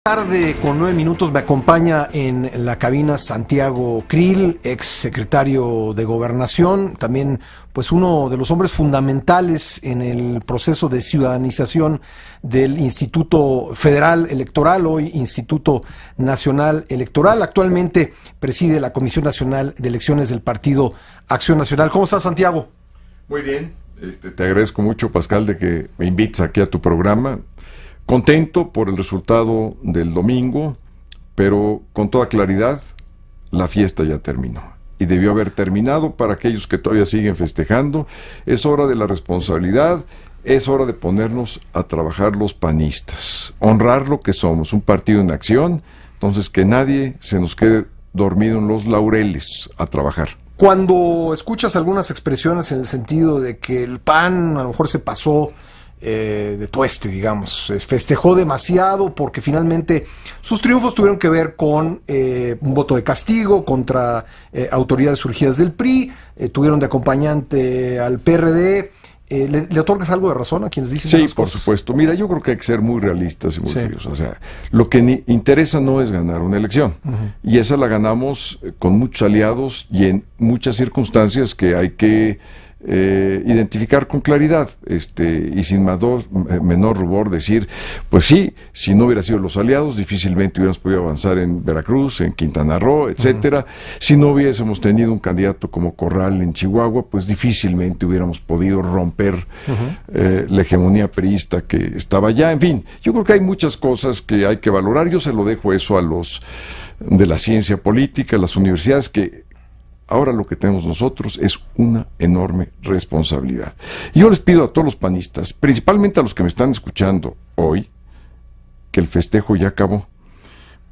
Tarde con 9 minutos me acompaña en la cabina Santiago Krill, ex secretario de Gobernación, también pues uno de los hombres fundamentales en el proceso de ciudadanización del Instituto Federal Electoral, hoy Instituto Nacional Electoral. Actualmente preside la Comisión Nacional de Elecciones del Partido Acción Nacional. ¿Cómo estás, Santiago? Muy bien, te agradezco mucho, Pascal, de que me invites aquí a tu programa. Contento por el resultado del domingo, pero con toda claridad, la fiesta ya terminó. Y debió haber terminado. Para aquellos que todavía siguen festejando, es hora de la responsabilidad, es hora de ponernos a trabajar los panistas, honrar lo que somos, un partido en acción, entonces que nadie se nos quede dormido en los laureles, a trabajar. Cuando escuchas algunas expresiones en el sentido de que el PAN a lo mejor se pasó de tueste, digamos, festejó demasiado porque finalmente sus triunfos tuvieron que ver con un voto de castigo contra autoridades surgidas del PRI, tuvieron de acompañante al PRD. ¿Le otorgas algo de razón a quienes dicen Sí, esas por cosas? supuesto. Mira, yo creo que hay que ser muy realistas y muy Sí. serios. O sea, lo que interesa no es ganar una elección. Y esa la ganamos con muchos aliados y en muchas circunstancias que hay que identificar con claridad, y sin menor rubor decir, pues sí, si no hubiera sido los aliados, difícilmente hubiéramos podido avanzar en Veracruz, en Quintana Roo, etcétera. Si no hubiésemos tenido un candidato como Corral en Chihuahua, pues difícilmente hubiéramos podido romper la hegemonía priista que estaba allá. En fin, yo creo que hay muchas cosas que hay que valorar. Yo se lo dejo eso a los de la ciencia política, las universidades, que ahora lo que tenemos nosotros es una enorme responsabilidad. Y yo les pido a todos los panistas, principalmente a los que me están escuchando hoy, que el festejo ya acabó.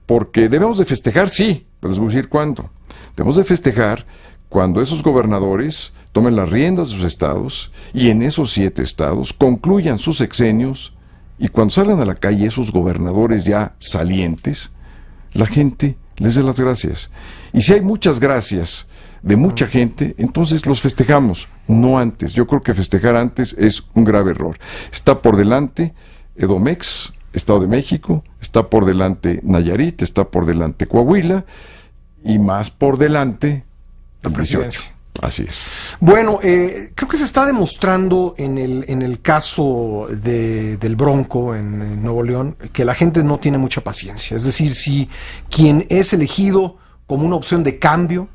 Porque debemos de festejar, sí, pero les voy a decir cuándo. Debemos de festejar cuando esos gobernadores tomen las riendas de sus estados y en esos 7 estados concluyan sus sexenios, y cuando salgan a la calle esos gobernadores ya salientes, la gente les dé las gracias. Y si hay muchas gracias de mucha gente, entonces los festejamos, no antes. Yo creo que festejar antes es un grave error. Está por delante Edomex, Estado de México, está por delante Nayarit, está por delante Coahuila, y más por delante el 18. Así es. Bueno, creo que se está demostrando en el caso del Bronco en Nuevo León que la gente no tiene mucha paciencia. Es decir, si quien es elegido como una opción de cambio,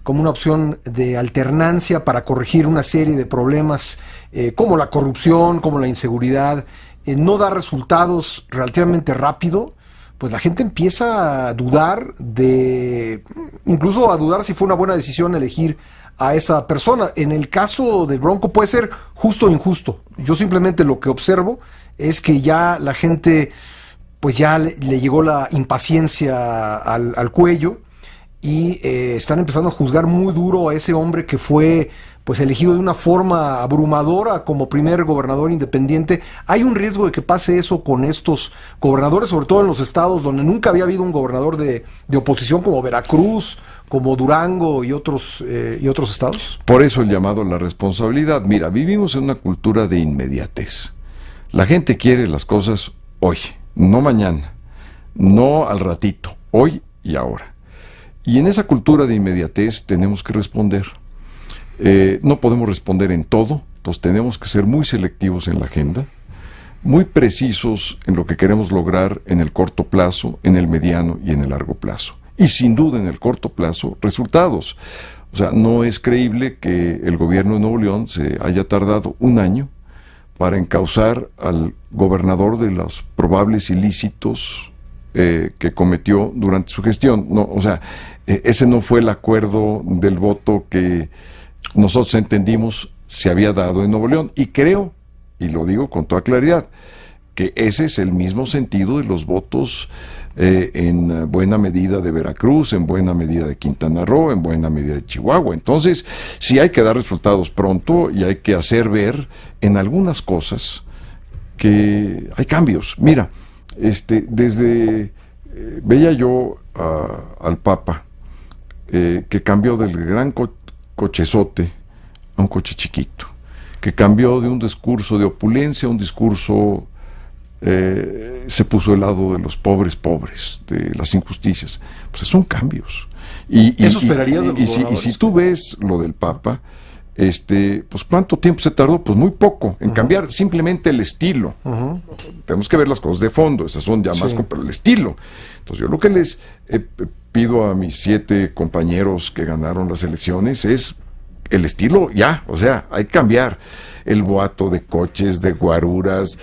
como una opción de alternancia para corregir una serie de problemas como la corrupción, como la inseguridad, no da resultados relativamente rápido, pues la gente empieza a dudar incluso a dudar si fue una buena decisión elegir a esa persona. En el caso del Bronco puede ser justo o injusto. Yo simplemente lo que observo es que ya la gente, pues ya le llegó la impaciencia al cuello, y están empezando a juzgar muy duro a ese hombre que fue pues elegido de una forma abrumadora como primer gobernador independiente. ¿Hay un riesgo de que pase eso con estos gobernadores, sobre todo en los estados donde nunca había habido un gobernador de oposición, como Veracruz, como Durango y otros estados? Por eso el llamado a la responsabilidad. Mira, vivimos en una cultura de inmediatez. La gente quiere las cosas hoy, no mañana, no al ratito, hoy y ahora. Y en esa cultura de inmediatez tenemos que responder. No podemos responder en todo, entonces tenemos que ser muy selectivos en la agenda, muy precisos en lo que queremos lograr en el corto plazo, en el mediano y en el largo plazo. Y sin duda en el corto plazo, resultados. O sea, no es creíble que el gobierno de Nuevo León se haya tardado un año para encauzar al gobernador de los probables ilícitos que cometió durante su gestión. No, o sea, ese no fue el acuerdo del voto que nosotros entendimos se había dado en Nuevo León. Y creo, y lo digo con toda claridad, que ese es el mismo sentido de los votos en buena medida de Veracruz, en buena medida de Quintana Roo, en buena medida de Chihuahua. Entonces, sí hay que dar resultados pronto y hay que hacer ver en algunas cosas que hay cambios. Mira, veía yo al Papa que cambió del gran cochezote a un coche chiquito, que cambió de un discurso de opulencia a un discurso se puso del lado de los pobres, de las injusticias. Pues son cambios. ¿Eso esperarías de los y si tú ves lo del Papa, pues ¿cuánto tiempo se tardó? Pues muy poco en cambiar simplemente el estilo. Tenemos que ver las cosas de fondo, esas son ya más, pero el estilo. Entonces yo lo que les pido a mis 7 compañeros que ganaron las elecciones es el estilo ya, o sea, hay que cambiar el boato de coches, de guaruras,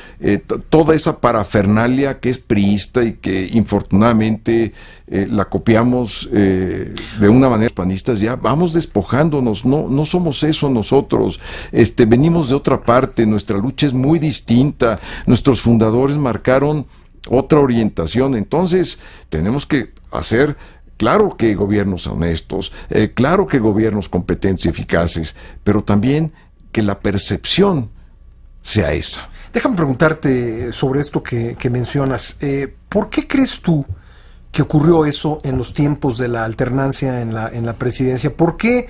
toda esa parafernalia que es priista y que infortunadamente la copiamos de una manera panistas. Ya vamos despojándonos, no somos eso nosotros, venimos de otra parte, nuestra lucha es muy distinta, nuestros fundadores marcaron otra orientación, entonces tenemos que hacer, claro que gobiernos honestos, claro que gobiernos competentes y eficaces, pero también que la percepción sea esa. Déjame preguntarte sobre esto que mencionas. ¿Por qué crees tú que ocurrió eso en los tiempos de la alternancia en la presidencia? ¿Por qué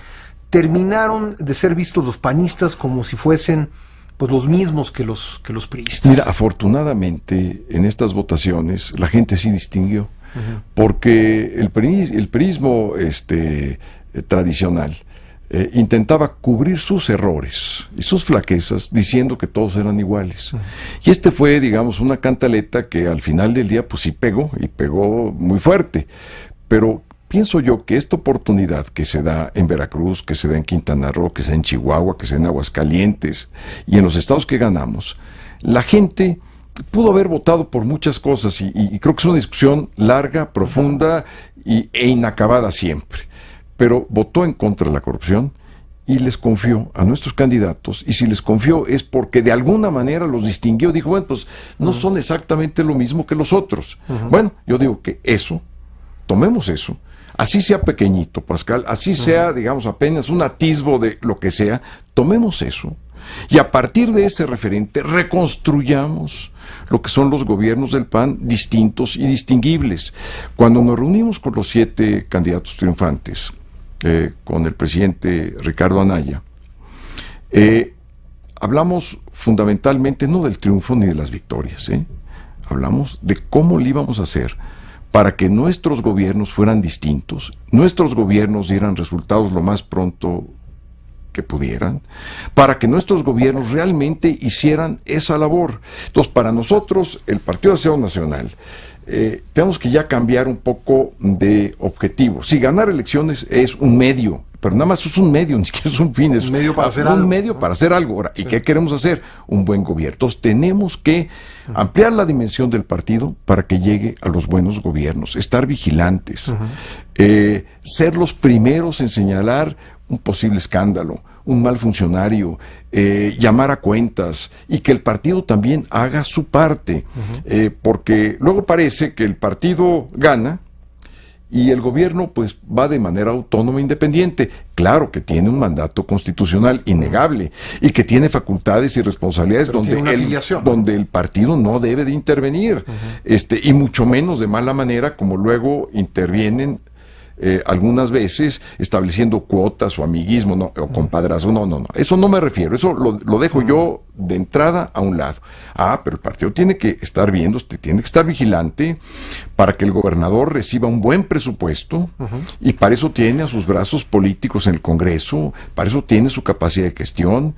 terminaron de ser vistos los panistas como si fuesen pues los mismos que los priistas? Mira, afortunadamente en estas votaciones la gente sí distinguió, porque el priismo tradicional intentaba cubrir sus errores y sus flaquezas diciendo que todos eran iguales. Y fue, digamos, una cantaleta que al final del día pues sí pegó, y pegó muy fuerte. Pero pienso yo que esta oportunidad que se da en Veracruz, que se da en Quintana Roo, que se da en Chihuahua, que se da en Aguascalientes y en los estados que ganamos, la gente pudo haber votado por muchas cosas y creo que es una discusión larga, profunda e inacabada siempre. Pero votó en contra de la corrupción y les confió a nuestros candidatos, y si les confió es porque de alguna manera los distinguió, dijo, bueno, pues no son exactamente lo mismo que los otros. Bueno, yo digo que tomemos eso, así sea pequeñito, Pascal, así sea, digamos, apenas un atisbo de lo que sea, tomemos eso, y a partir de ese referente reconstruyamos lo que son los gobiernos del PAN distintos y distinguibles. Cuando nos reunimos con los 7 candidatos triunfantes, con el presidente Ricardo Anaya, hablamos fundamentalmente no del triunfo ni de las victorias, hablamos de cómo le íbamos a hacer para que nuestros gobiernos fueran distintos, nuestros gobiernos dieran resultados lo más pronto que pudieran, para que nuestros gobiernos realmente hicieran esa labor. Entonces, para nosotros, el Partido Acción Nacional, tenemos que ya cambiar un poco de objetivo. Si ganar elecciones es un medio, pero nada más es un medio, ni siquiera es un fin, es un medio para hacer un algo. medio para hacer algo. Ahora, ¿y qué queremos hacer? Un buen gobierno. Entonces tenemos que ampliar la dimensión del partido para que llegue a los buenos gobiernos, estar vigilantes, ser los primeros en señalar un posible escándalo, un mal funcionario, llamar a cuentas, y que el partido también haga su parte, porque luego parece que el partido gana y el gobierno pues va de manera autónoma e independiente. Claro que tiene un mandato constitucional innegable y que tiene facultades y responsabilidades donde el partido no debe de intervenir, y mucho menos de mala manera como luego intervienen algunas veces estableciendo cuotas o amiguismo, o compadrazgo, no, eso no me refiero, eso lo dejo yo de entrada a un lado. Pero el partido tiene que estar viendo, tiene que estar vigilante para que el gobernador reciba un buen presupuesto, y para eso tiene a sus brazos políticos en el Congreso, para eso tiene su capacidad de gestión,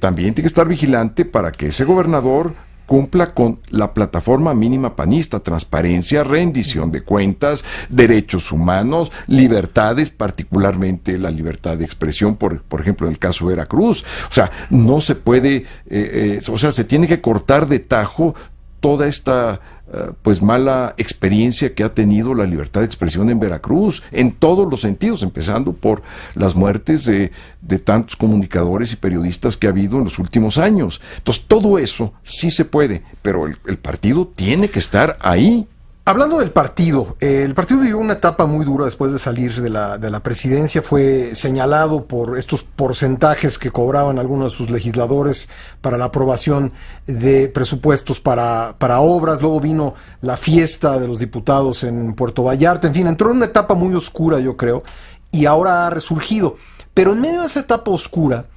también tiene que estar vigilante para que ese gobernador cumpla con la plataforma mínima panista: transparencia, rendición de cuentas, derechos humanos, libertades, particularmente la libertad de expresión, por ejemplo, en el caso de Veracruz. O sea, no se puede, se tiene que cortar de tajo toda esta pues mala experiencia que ha tenido la libertad de expresión en Veracruz, en todos los sentidos, empezando por las muertes de tantos comunicadores y periodistas que ha habido en los últimos años. Entonces, todo eso sí se puede, pero el partido tiene que estar ahí. Hablando del partido, el partido vivió una etapa muy dura después de salir de la presidencia. Fue señalado por estos porcentajes que cobraban algunos de sus legisladores para la aprobación de presupuestos para obras. Luego vino la fiesta de los diputados en Puerto Vallarta. En fin, entró en una etapa muy oscura, yo creo, y ahora ha resurgido. Pero en medio de esa etapa oscura,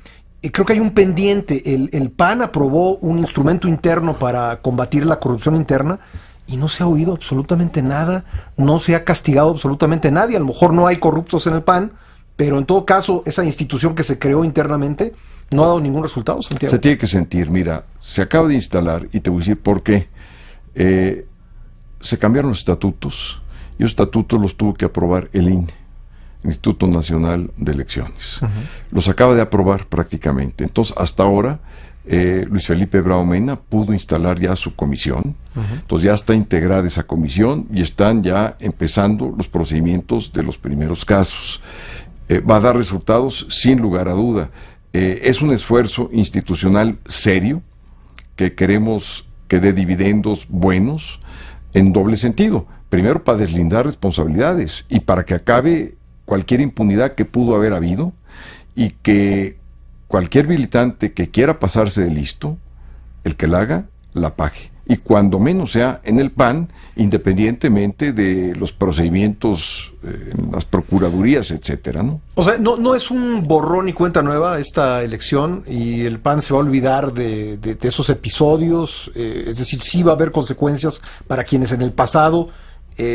creo que hay un pendiente. El PAN aprobó un instrumento interno para combatir la corrupción interna y no se ha oído absolutamente nada, no se ha castigado absolutamente nadie. A lo mejor no hay corruptos en el PAN, pero en todo caso esa institución que se creó internamente no ha dado ningún resultado, Santiago. Se tiene que sentir, mira, se acaba de instalar, y te voy a decir por qué. Se cambiaron los estatutos, y los estatutos los tuvo que aprobar el INE, el Instituto Nacional de Elecciones. Los acaba de aprobar prácticamente. Entonces, hasta ahora, Luis Felipe Bravo Mena pudo instalar ya su comisión. Entonces ya está integrada esa comisión y están ya empezando los procedimientos de los primeros casos. Va a dar resultados sin lugar a duda. Es un esfuerzo institucional serio que queremos que dé dividendos buenos en doble sentido. Primero, para deslindar responsabilidades y para que acabe cualquier impunidad que pudo haber habido, y que cualquier militante que quiera pasarse de listo, el que la haga, la pague. Y cuando menos sea en el PAN, independientemente de los procedimientos en las procuradurías, etcétera, ¿no? O sea, no es un borrón y cuenta nueva esta elección, y el PAN se va a olvidar de esos episodios. Es decir, sí va a haber consecuencias para quienes en el pasado,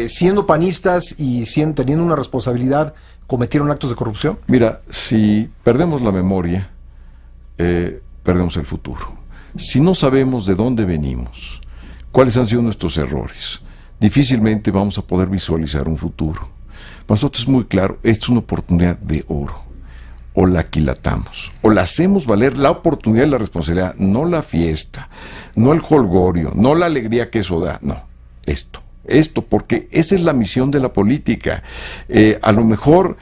siendo panistas y teniendo una responsabilidad, cometieron actos de corrupción. Mira, si perdemos la memoria, perdemos el futuro. Si no sabemos de dónde venimos, cuáles han sido nuestros errores, difícilmente vamos a poder visualizar un futuro. Para nosotros es muy claro, esta es una oportunidad de oro. O la aquilatamos, o la hacemos valer, la oportunidad y la responsabilidad, no la fiesta, no el jolgorio, no la alegría que eso da, no, esto, porque esa es la misión de la política. A lo mejor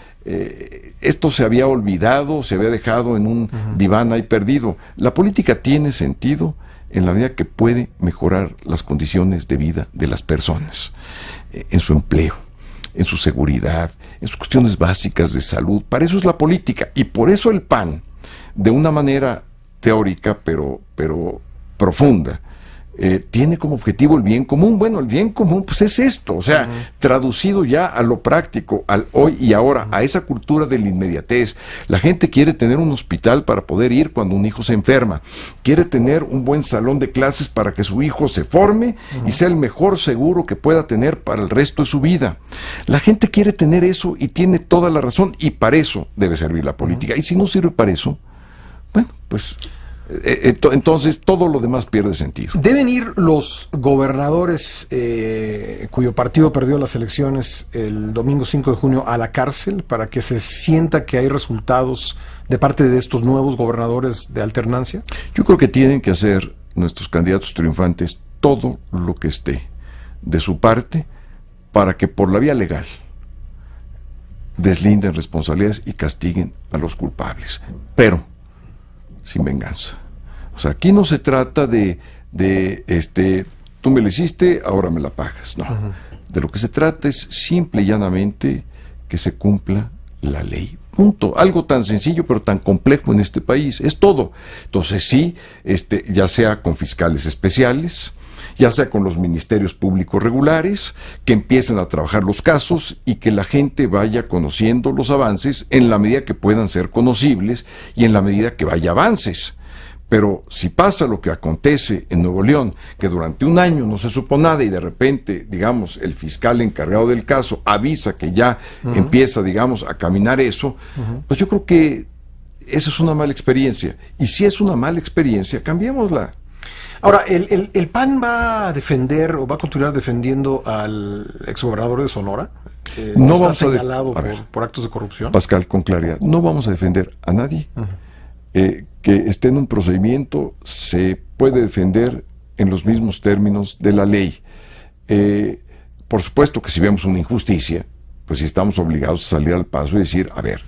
esto se había olvidado, se había dejado en un diván ahí perdido. La política tiene sentido en la medida que puede mejorar las condiciones de vida de las personas, en su empleo, en su seguridad, en sus cuestiones básicas de salud. Para eso es la política, y por eso el PAN, de una manera teórica pero profunda, tiene como objetivo el bien común. Bueno, el bien común pues es esto, o sea, traducido ya a lo práctico, al hoy y ahora, a esa cultura de la inmediatez. La gente quiere tener un hospital para poder ir cuando un hijo se enferma, quiere tener un buen salón de clases para que su hijo se forme y sea el mejor seguro que pueda tener para el resto de su vida. La gente quiere tener eso y tiene toda la razón, y para eso debe servir la política. Y si no sirve para eso, bueno, pues entonces todo lo demás pierde sentido. ¿Deben ir los gobernadores cuyo partido perdió las elecciones el domingo 5 de junio a la cárcel para que se sienta que hay resultados de parte de estos nuevos gobernadores de alternancia? Yo creo que tienen que hacer nuestros candidatos triunfantes todo lo que esté de su parte para que por la vía legal deslinden responsabilidades y castiguen a los culpables, pero sin venganza. O sea, aquí no se trata de tú me lo hiciste, ahora me la pagas. No. De lo que se trata es simple y llanamente que se cumpla la ley. Punto. Algo tan sencillo pero tan complejo en este país. Es todo. Entonces sí, ya sea con fiscales especiales, ya sea con los ministerios públicos regulares, que empiecen a trabajar los casos y que la gente vaya conociendo los avances en la medida que puedan ser conocibles y en la medida que vaya avances. Pero si pasa lo que acontece en Nuevo León, que durante un año no se supo nada y de repente, digamos, el fiscal encargado del caso avisa que ya empieza, digamos, a caminar eso, pues yo creo que eso es una mala experiencia. Y si es una mala experiencia, cambiémosla. Ahora, ¿el PAN va a defender o va a continuar defendiendo al exgobernador de Sonora? No está vamos señalado por actos de corrupción. Pascal, con claridad, no vamos a defender a nadie. Que esté en un procedimiento se puede defender en los mismos términos de la ley. Por supuesto que si vemos una injusticia, pues estamos obligados a salir al paso y decir, a ver,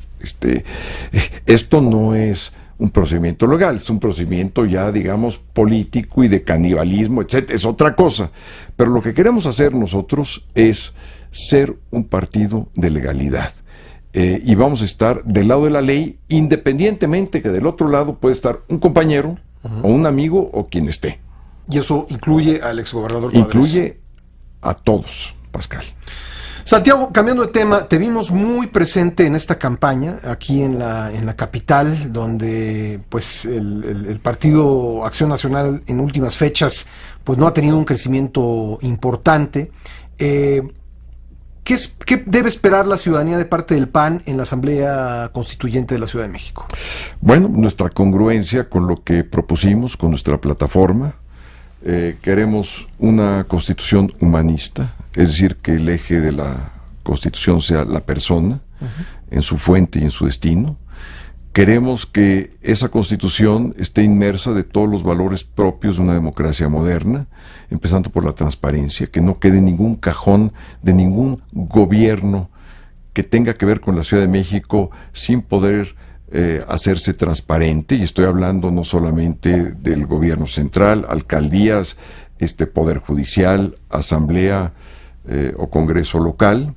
esto no es un procedimiento legal, es un procedimiento ya, digamos, político y de canibalismo, etcétera, es otra cosa. Pero lo que queremos hacer nosotros es ser un partido de legalidad. Y vamos a estar del lado de la ley, independientemente que del otro lado puede estar un compañero o un amigo o quien esté. ¿Y eso incluye al exgobernador Padres? Incluye a todos, Pascal. Santiago, cambiando de tema, te vimos muy presente en esta campaña, aquí en la capital, donde pues el Partido Acción Nacional en últimas fechas pues no ha tenido un crecimiento importante. ¿Qué debe esperar la ciudadanía de parte del PAN en la Asamblea Constituyente de la Ciudad de México? Bueno, nuestra congruencia con lo que propusimos, con nuestra plataforma. Queremos una constitución humanista, es decir, que el eje de la constitución sea la persona, en su fuente y en su destino. Queremos que esa constitución esté inmersa de todos los valores propios de una democracia moderna, empezando por la transparencia, que no quede ningún cajón de ningún gobierno que tenga que ver con la Ciudad de México sin poder hacerse transparente, y estoy hablando no solamente del gobierno central, alcaldías, poder judicial, asamblea o congreso local,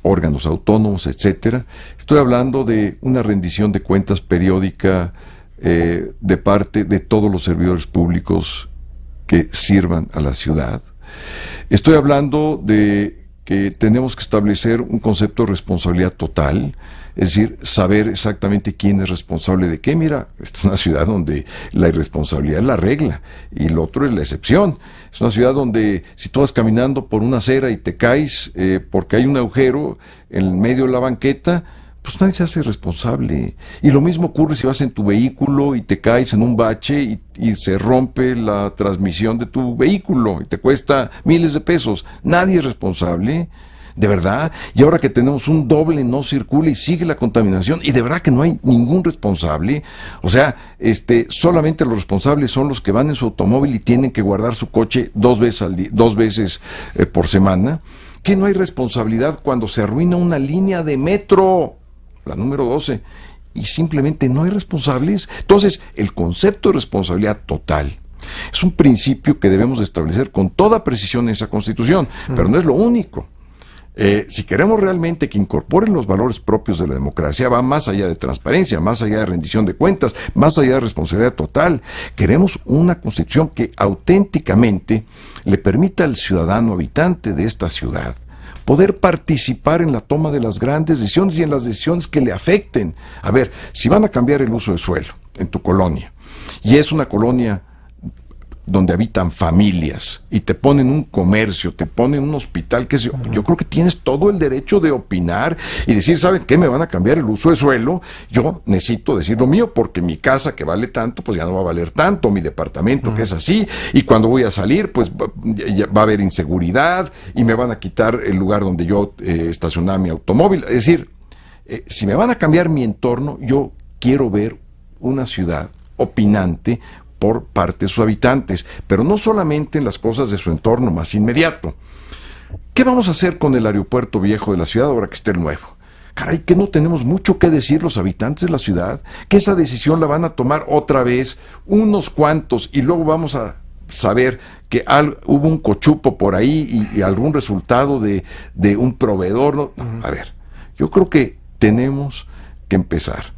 órganos autónomos, etcétera. Estoy hablando de una rendición de cuentas periódica de parte de todos los servidores públicos que sirvan a la ciudad. Estoy hablando de que tenemos que establecer un concepto de responsabilidad total, es decir, saber exactamente quién es responsable de qué. Mira, esta es una ciudad donde la irresponsabilidad es la regla y lo otro es la excepción. Es una ciudad donde si tú vas caminando por una acera y te caes porque hay un agujero en medio de la banqueta, pues nadie se hace responsable. Y lo mismo ocurre si vas en tu vehículo y te caes en un bache y se rompe la transmisión de tu vehículo y te cuesta miles de pesos. Nadie es responsable. De verdad, y ahora que tenemos un doble no circula y sigue la contaminación, y de verdad que no hay ningún responsable. O sea, solamente los responsables son los que van en su automóvil y tienen que guardar su coche 2 veces al día, 2 veces por semana. Que no hay responsabilidad cuando se arruina una línea de metro, la número 12, y simplemente no hay responsables. Entonces, el concepto de responsabilidad total es un principio que debemos establecer con toda precisión en esa Constitución, pero no es lo único. Si queremos realmente que incorporen los valores propios de la democracia, va más allá de transparencia, más allá de rendición de cuentas, más allá de responsabilidad total. Queremos una constitución que auténticamente le permita al ciudadano habitante de esta ciudad poder participar en la toma de las grandes decisiones y en las decisiones que le afecten. A ver, si van a cambiar el uso de suelo en tu colonia, y es una colonia donde habitan familias, y te ponen un comercio, te ponen un hospital, que yo creo que tienes todo el derecho de opinar y decir, ¿saben qué? Me van a cambiar el uso de suelo, yo necesito decir lo mío, porque mi casa que vale tanto, pues ya no va a valer tanto, mi departamento que es así, y cuando voy a salir, pues va a haber inseguridad, y me van a quitar el lugar donde yo estacionaba mi automóvil. Es decir, si me van a cambiar mi entorno, yo quiero ver una ciudad opinante por parte de sus habitantes, pero no solamente en las cosas de su entorno más inmediato. ¿Qué vamos a hacer con el aeropuerto viejo de la ciudad ahora que esté el nuevo? Caray, que no tenemos mucho que decir los habitantes de la ciudad, que esa decisión la van a tomar otra vez unos cuantos, y luego vamos a saber que hubo un cochupo por ahí y algún resultado de un proveedor. A ver, yo creo que tenemos que empezar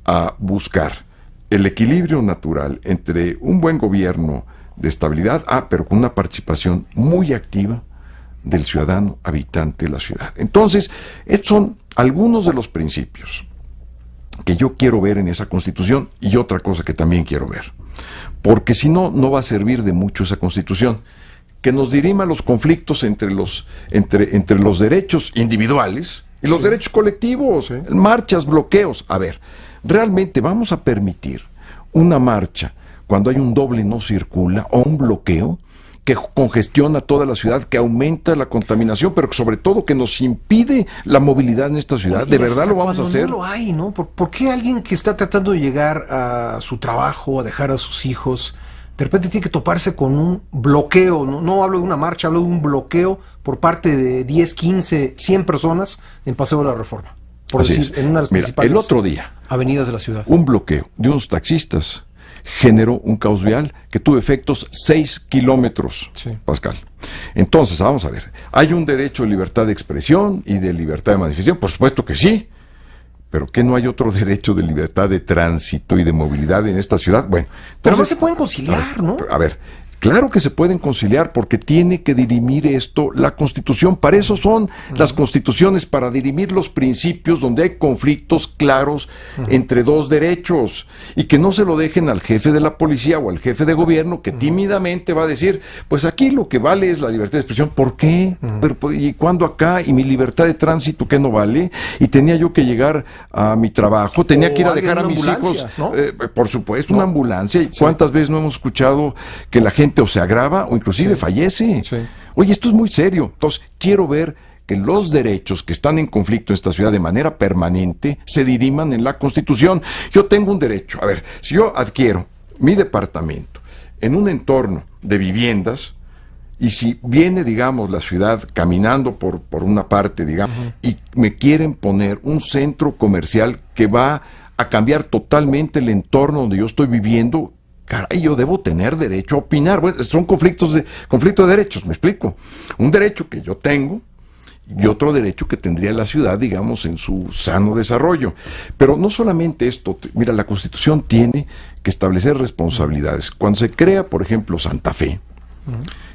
a buscar el equilibrio natural entre un buen gobierno de estabilidad, pero con una participación muy activa del ciudadano habitante de la ciudad. Entonces, estos son algunos de los principios que yo quiero ver en esa Constitución, y otra cosa que también quiero ver, porque si no, no va a servir de mucho esa Constitución, que nos dirima los conflictos entre los derechos individuales y los derechos colectivos, marchas, bloqueos. A ver, ¿realmente vamos a permitir una marcha cuando hay un doble no circula o un bloqueo que congestiona toda la ciudad, que aumenta la contaminación, pero sobre todo que nos impide la movilidad en esta ciudad? ¿De verdad lo vamos a hacer? No lo hay, ¿no? ¿Por qué alguien que está tratando de llegar a su trabajo, a dejar a sus hijos, de repente tiene que toparse con un bloqueo? No hablo de una marcha, hablo de un bloqueo por parte de 10, 15, 100 personas en Paseo de la Reforma, por Así decir, es. en una de las principales el otro día, avenidas de la ciudad. Un bloqueo de unos taxistas generó un caos vial que tuvo efectos 6 kilómetros, Pascal. Entonces, vamos a ver, ¿hay un derecho de libertad de expresión y de libertad de manifestación? Por supuesto que sí, pero ¿qué no hay otro derecho de libertad de tránsito y de movilidad en esta ciudad? Bueno, pero no se pueden conciliar, ¿no? A ver, Claro que se pueden conciliar porque tiene que dirimir esto la Constitución. Para eso son las constituciones, para dirimir los principios donde hay conflictos claros entre dos derechos y que no se lo dejen al jefe de la policía o al jefe de gobierno que tímidamente va a decir, pues aquí lo que vale es la libertad de expresión. ¿Por qué? Pero, ¿y cuándo acá? ¿Y mi libertad de tránsito qué no vale? Y tenía yo que llegar a mi trabajo, tenía que ir a dejar a mis hijos, ¿no? Por supuesto, una ambulancia. ¿Y cuántas veces no hemos escuchado que la gente o se agrava o inclusive fallece? Oye, esto es muy serio. Entonces, quiero ver que los derechos que están en conflicto en esta ciudad de manera permanente se diriman en la Constitución. Yo tengo un derecho. A ver, si yo adquiero mi departamento en un entorno de viviendas, y si viene, digamos, la ciudad caminando por una parte, digamos, y me quieren poner un centro comercial que va a cambiar totalmente el entorno donde yo estoy viviendo, caray, yo debo tener derecho a opinar. Bueno, son conflicto de derechos, me explico. Un derecho que yo tengo y otro derecho que tendría la ciudad, digamos, en su sano desarrollo. Pero no solamente esto, mira, la Constitución tiene que establecer responsabilidades. Cuando se crea, por ejemplo, Santa Fe,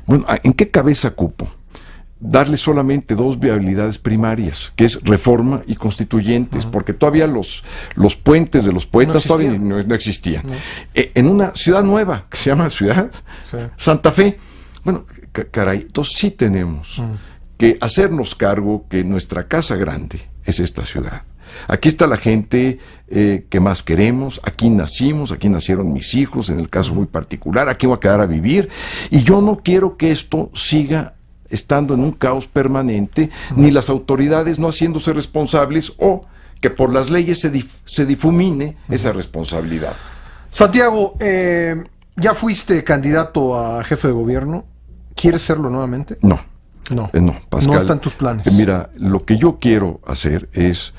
bueno, ¿en qué cabeza cupo? Darle solamente dos viabilidades primarias, que es reforma y constituyentes, porque todavía los puentes de los poetas todavía no existían. En una ciudad nueva, que se llama Ciudad Santa Fe, bueno, caray, entonces sí tenemos que hacernos cargo que nuestra casa grande es esta ciudad. Aquí está la gente que más queremos, aquí nacimos, aquí nacieron mis hijos, en el caso muy particular, aquí voy a quedar a vivir, y yo no quiero que esto siga estando en un caos permanente, ni las autoridades no haciéndose responsables, o que por las leyes se difumine esa responsabilidad. Santiago, ya fuiste candidato a jefe de gobierno, ¿quieres serlo nuevamente? No. No, Pascal, no está en tus planes. Mira, lo que yo quiero hacer es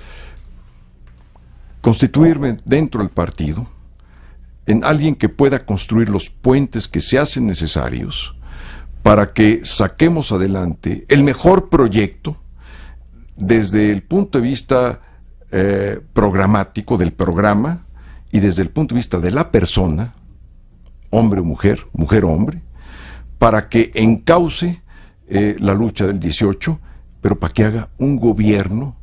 constituirme dentro del partido en alguien que pueda construir los puentes que se hacen necesarios para que saquemos adelante el mejor proyecto desde el punto de vista programático del programa y desde el punto de vista de la persona, hombre o mujer, mujer o hombre, para que encauce la lucha del 18, pero para que haga un gobierno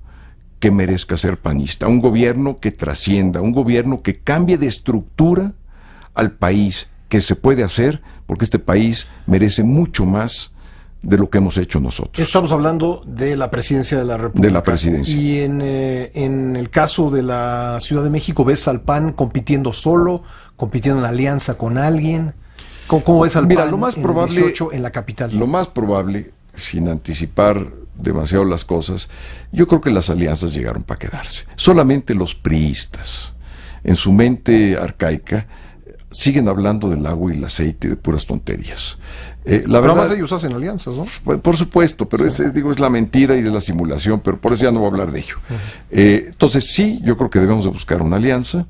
que merezca ser panista, un gobierno que trascienda, un gobierno que cambie de estructura al país, que se puede hacer, porque este país merece mucho más de lo que hemos hecho nosotros. Estamos hablando de la presidencia de la República. De la presidencia. Y en el caso de la Ciudad de México, ¿ves al PAN compitiendo solo, compitiendo en alianza con alguien? ¿Cómo ves al PAN lo más probable, en 18 en la capital? Lo más probable, sin anticipar demasiado las cosas, yo creo que las alianzas llegaron para quedarse. Solamente los priistas, en su mente arcaica, siguen hablando del agua y el aceite, de puras tonterías. La verdad, además ellos hacen alianzas, ¿no? Por supuesto, pero es la mentira y de la simulación, pero por eso ya no voy a hablar de ello. Entonces sí, yo creo que debemos de buscar una alianza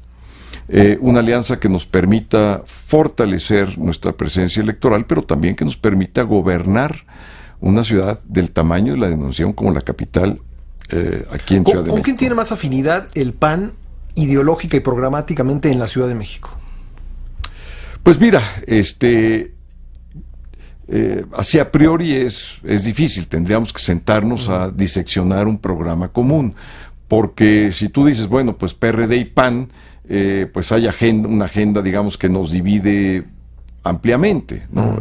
que nos permita fortalecer nuestra presencia electoral, pero también que nos permita gobernar una ciudad del tamaño de la Denominación como la capital aquí en Ciudad de México. ¿Con quién tiene más afinidad el PAN ideológica y programáticamente en la Ciudad de México? Pues mira, así a priori es difícil, tendríamos que sentarnos a diseccionar un programa común, porque si tú dices, bueno, pues PRD y PAN, pues hay una agenda, digamos, que nos divide ampliamente, ¿no?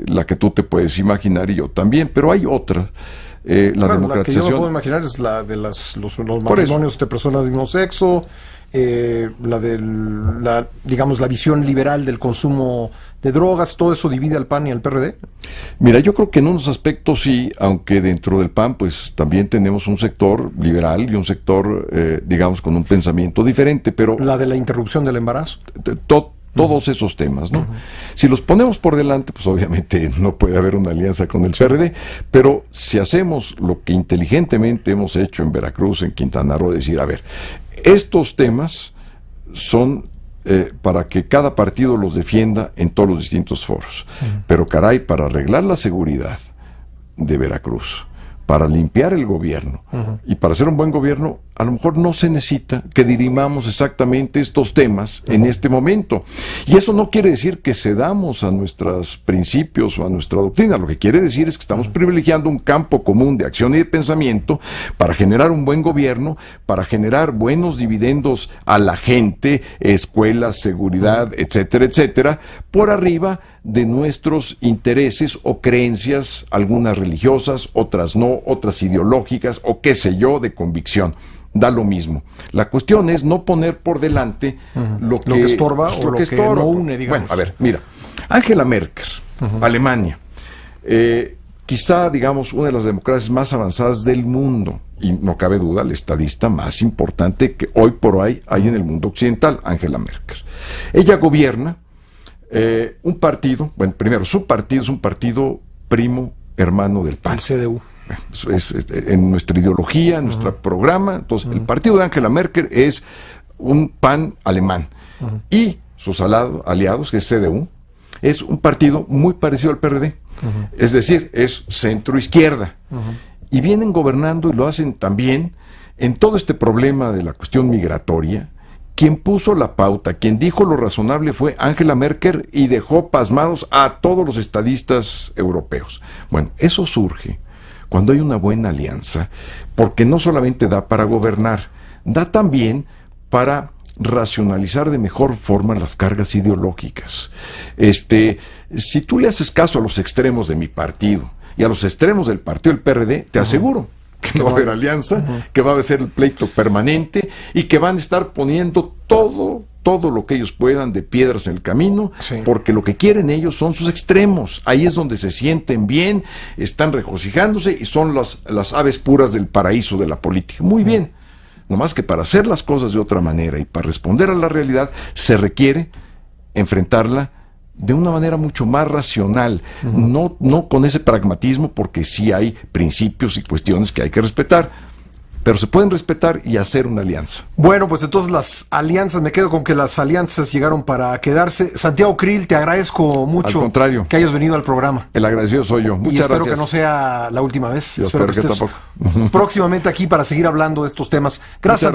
La que tú te puedes imaginar y yo también, pero hay otra. La democratización. La que yo me puedo imaginar es la de los matrimonios de personas de mismo sexo, digamos, la visión liberal del consumo de drogas. ¿Todo eso divide al PAN y al PRD? Mira, yo creo que en unos aspectos sí, aunque dentro del PAN pues también tenemos un sector liberal y un sector, digamos, con un pensamiento diferente, pero... La de la interrupción del embarazo. Todos esos temas, ¿no? Si los ponemos por delante, pues obviamente no puede haber una alianza con el PRD, pero si hacemos lo que inteligentemente hemos hecho en Veracruz, en Quintana Roo, decir, a ver, estos temas son para que cada partido los defienda en todos los distintos foros, pero caray, para arreglar la seguridad de Veracruz, para limpiar el gobierno. Y para hacer un buen gobierno, a lo mejor no se necesita que dirimamos exactamente estos temas en este momento. Y eso no quiere decir que cedamos a nuestros principios o a nuestra doctrina. Lo que quiere decir es que estamos privilegiando un campo común de acción y de pensamiento para generar un buen gobierno, para generar buenos dividendos a la gente, escuelas, seguridad, etcétera, etcétera, por arriba de nuestros intereses o creencias, algunas religiosas, otras no, otras ideológicas o qué sé yo, de convicción. Da lo mismo. La cuestión es no poner por delante lo que estorba o lo que no une, digamos. Bueno, a ver, mira, Angela Merkel, Alemania, quizá, digamos, una de las democracias más avanzadas del mundo, y no cabe duda, la estadista más importante que hoy por hoy hay en el mundo occidental, Angela Merkel. Ella gobierna un partido, bueno, primero, su partido es un partido primo hermano del PAN. El CDU. En nuestra ideología, en nuestro programa. Entonces, el partido de Angela Merkel es un PAN alemán. Y sus aliados, que es CDU, es un partido muy parecido al PRD. Es decir, es centro-izquierda. Y vienen gobernando y lo hacen también en todo este problema de la cuestión migratoria. Quien puso la pauta, quien dijo lo razonable fue Angela Merkel y dejó pasmados a todos los estadistas europeos. Bueno, eso surge cuando hay una buena alianza, porque no solamente da para gobernar, da también para racionalizar de mejor forma las cargas ideológicas. Si tú le haces caso a los extremos de mi partido y a los extremos del partido del PRD, te aseguro que no va a haber alianza, que va a ser el pleito permanente y que van a estar poniendo todo lo que ellos puedan de piedras en el camino, porque lo que quieren ellos son sus extremos. Ahí es donde se sienten bien, están regocijándose y son las aves puras del paraíso de la política. Muy bien, nomás que para hacer las cosas de otra manera y para responder a la realidad se requiere enfrentarla de una manera mucho más racional, no con ese pragmatismo, porque sí hay principios y cuestiones que hay que respetar, pero se pueden respetar y hacer una alianza. Bueno, pues entonces las alianzas, me quedo con que las alianzas llegaron para quedarse. Santiago Krill, te agradezco mucho. Al contrario, que hayas venido al programa. El agradecido soy yo. Muchas gracias. Espero que no sea la última vez. Yo espero que estés próximamente aquí para seguir hablando de estos temas. Gracias.